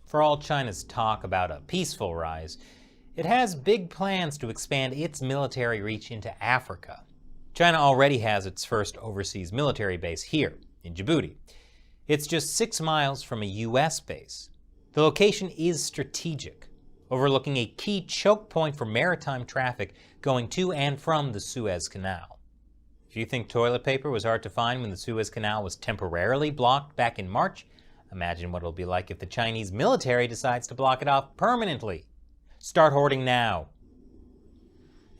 For all China's talk about a peaceful rise, it has big plans to expand its military reach into Africa. China already has its first overseas military base here, in Djibouti. It's just 6 miles from a US base. The location is strategic, overlooking a key choke point for maritime traffic going to and from the Suez Canal. If you think toilet paper was hard to find when the Suez Canal was temporarily blocked back in March, imagine what it'll be like if the Chinese military decides to block it off permanently. Start hoarding now.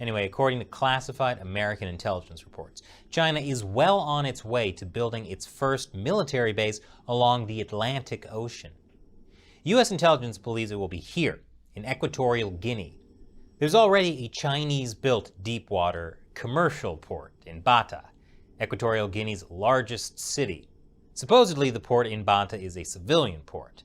Anyway, according to classified American intelligence reports, China is well on its way to building its first military base along the Atlantic Ocean. US intelligence believes it will be here, in Equatorial Guinea. There's already a Chinese-built deep-water commercial port in Bata, Equatorial Guinea's largest city. Supposedly, the port in Bata is a civilian port,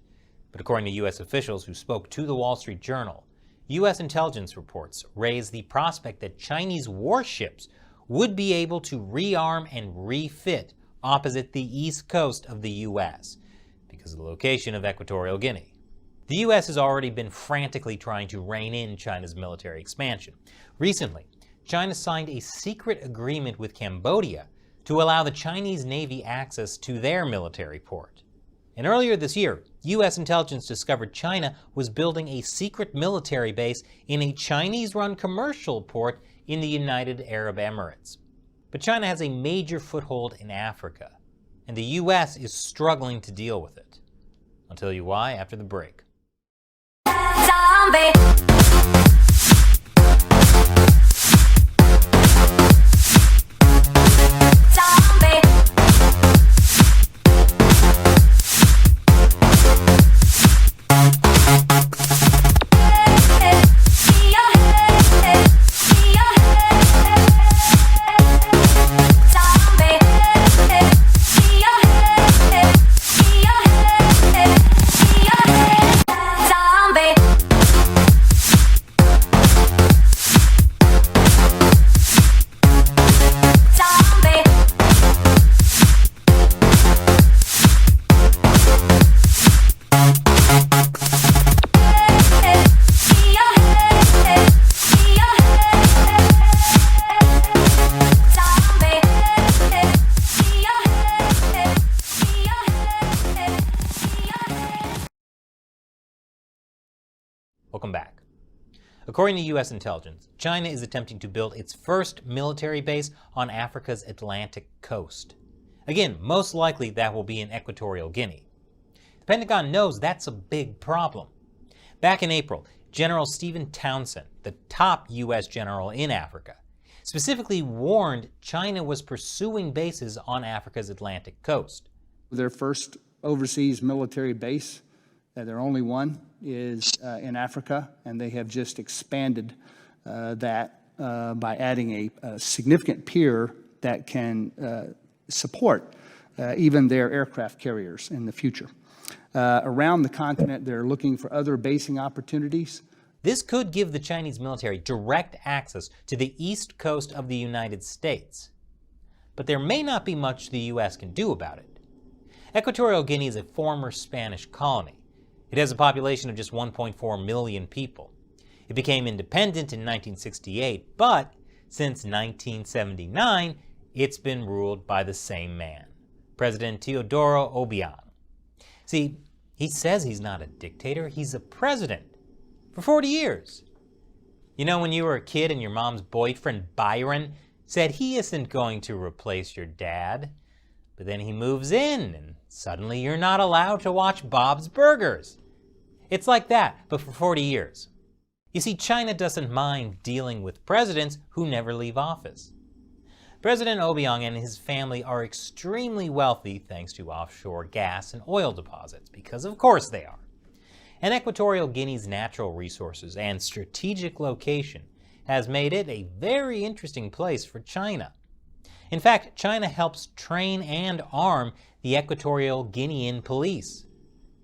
but according to US officials who spoke to the Wall Street Journal, US intelligence reports raise the prospect that Chinese warships would be able to rearm and refit opposite the east coast of the US because of the location of Equatorial Guinea. The US has already been frantically trying to rein in China's military expansion. Recently, China signed a secret agreement with Cambodia to allow the Chinese Navy access to their military port. And earlier this year, US intelligence discovered China was building a secret military base in a Chinese-run commercial port in the United Arab Emirates. But China has a major foothold in Africa, and the US is struggling to deal with it. I'll tell you why after the break. Zombie. Welcome back. According to US intelligence, China is attempting to build its first military base on Africa's Atlantic coast. Again, most likely that will be in Equatorial Guinea. The Pentagon knows that's a big problem. Back in April, General Stephen Townsend, the top US general in Africa, specifically warned China was pursuing bases on Africa's Atlantic coast. Their first overseas military base, their only one, is in Africa, and they have just expanded that by adding a significant pier that can support even their aircraft carriers in the future. Around the continent, they're looking for other basing opportunities. This could give the Chinese military direct access to the east coast of the United States. But there may not be much the US can do about it. Equatorial Guinea is a former Spanish colony. It has a population of just 1.4 million people. It became independent in 1968, but since 1979, it's been ruled by the same man, President Teodoro Obiang. See, he says he's not a dictator, he's a president for 40 years. You know, when you were a kid and your mom's boyfriend, Byron, said he isn't going to replace your dad, but then he moves in and suddenly you're not allowed to watch Bob's Burgers. It's like that, but for 40 years. You see, China doesn't mind dealing with presidents who never leave office. President Obiang and his family are extremely wealthy thanks to offshore gas and oil deposits, because of course they are. And Equatorial Guinea's natural resources and strategic location has made it a very interesting place for China. In fact, China helps train and arm the Equatorial Guinean police.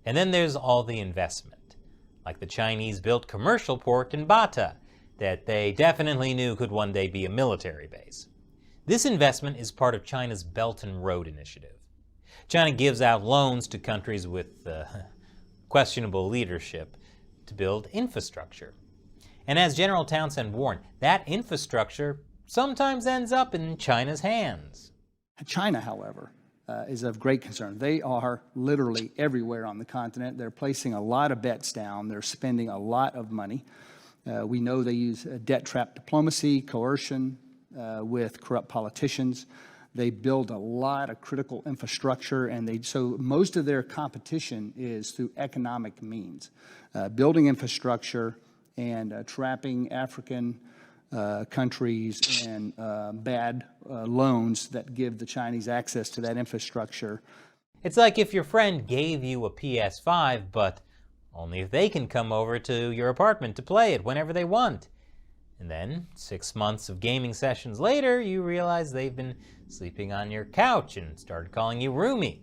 And then there's all the investment, like the Chinese-built commercial port in Bata that they definitely knew could one day be a military base. This investment is part of China's Belt and Road Initiative. China gives out loans to countries with questionable leadership to build infrastructure. And as General Townsend warned, that infrastructure sometimes ends up in China's hands. China, however, is of great concern. They are literally everywhere on the continent. They're placing a lot of bets down. They're spending a lot of money. We know they use debt trap diplomacy, coercion with corrupt politicians. They build a lot of critical infrastructure, and so most of their competition is through economic means, building infrastructure and trapping African countries and bad loans that give the Chinese access to that infrastructure. It's like if your friend gave you a PS5, but only if they can come over to your apartment to play it whenever they want. And then, 6 months of gaming sessions later, you realize they've been sleeping on your couch and started calling you roomie.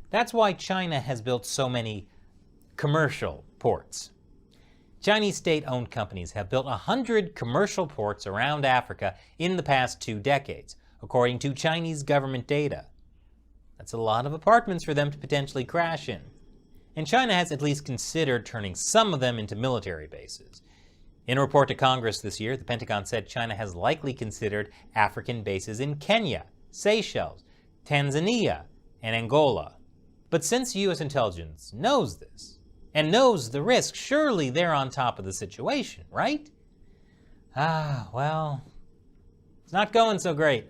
That's why China has built so many commercial ports. Chinese state-owned companies have built 100 commercial ports around Africa in the past 2 decades, according to Chinese government data. That's a lot of apartments for them to potentially crash in. And China has at least considered turning some of them into military bases. In a report to Congress this year, the Pentagon said China has likely considered African bases in Kenya, Seychelles, Tanzania, and Angola. But since U.S. intelligence knows this, and knows the risk, surely they're on top of the situation, right? Well, it's not going so great.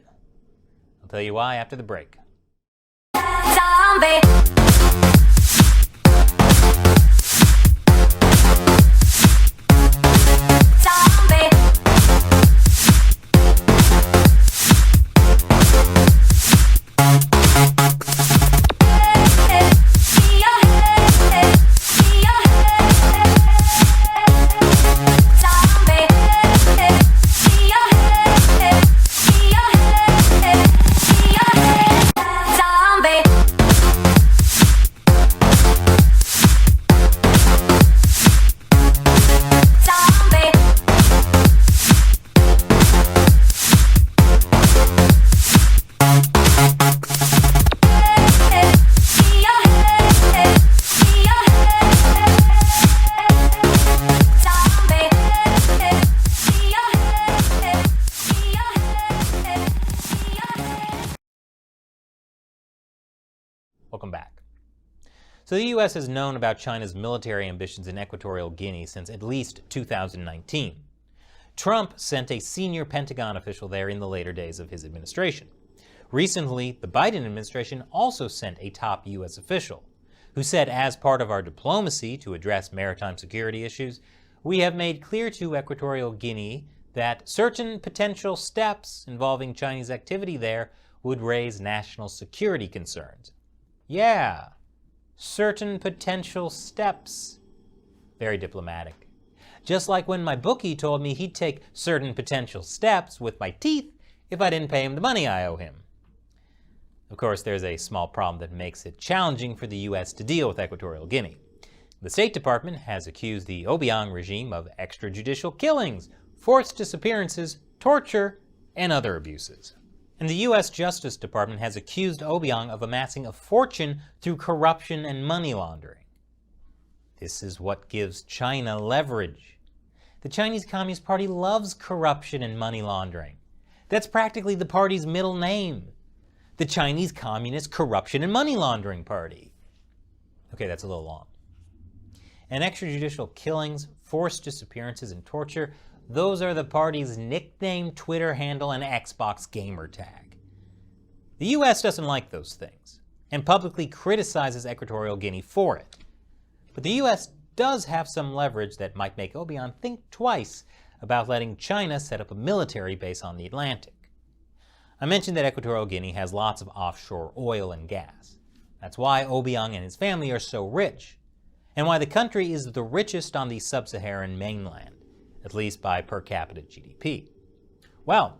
I'll tell you why after the break. Zombie. Welcome back. So the U.S. has known about China's military ambitions in Equatorial Guinea since at least 2019. Trump sent a senior Pentagon official there in the later days of his administration. Recently, the Biden administration also sent a top U.S. official, who said, as part of our diplomacy to address maritime security issues, we have made clear to Equatorial Guinea that certain potential steps involving Chinese activity there would raise national security concerns. Yeah, certain potential steps. Very diplomatic. Just like when my bookie told me he'd take certain potential steps with my teeth if I didn't pay him the money I owe him. Of course, there's a small problem that makes it challenging for the U.S. to deal with Equatorial Guinea. The State Department has accused the Obiang regime of extrajudicial killings, forced disappearances, torture, and other abuses. And the U.S. Justice Department has accused Obiang of amassing a fortune through corruption and money laundering. This is what gives China leverage. The Chinese Communist Party loves corruption and money laundering. That's practically the party's middle name. The Chinese Communist Corruption and Money Laundering Party. Okay, that's a little long. And extrajudicial killings, forced disappearances, and torture, those are the party's nickname, Twitter handle, and Xbox gamer tag. The U.S. doesn't like those things. and publicly criticizes Equatorial Guinea for it. But the U.S. does have some leverage that might make Obiang think twice about letting China set up a military base on the Atlantic. I mentioned that Equatorial Guinea has lots of offshore oil and gas. That's why Obiang and his family are so rich, and why the country is the richest on the sub-Saharan mainland, at least by per capita GDP. Well,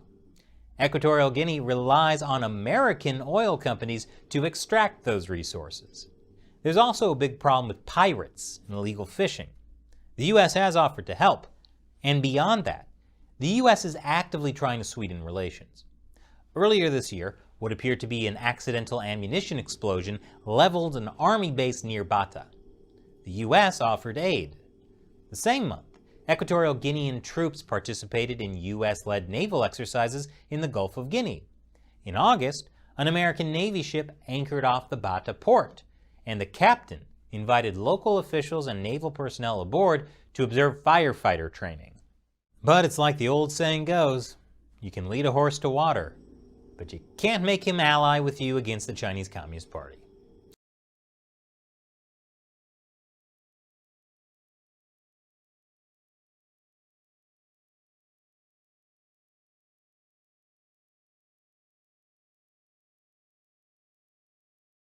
Equatorial Guinea relies on American oil companies to extract those resources. There's also a big problem with pirates and illegal fishing. The U.S. has offered to help, and beyond that, the U.S. is actively trying to sweeten relations. Earlier this year, what appeared to be an accidental ammunition explosion leveled an army base near Bata. The U.S. offered aid. The same month, Equatorial Guinean troops participated in U.S.-led naval exercises in the Gulf of Guinea. In August, an American Navy ship anchored off the Bata port, and the captain invited local officials and naval personnel aboard to observe firefighter training. But it's like the old saying goes, you can lead a horse to water, but you can't make him ally with you against the Chinese Communist Party.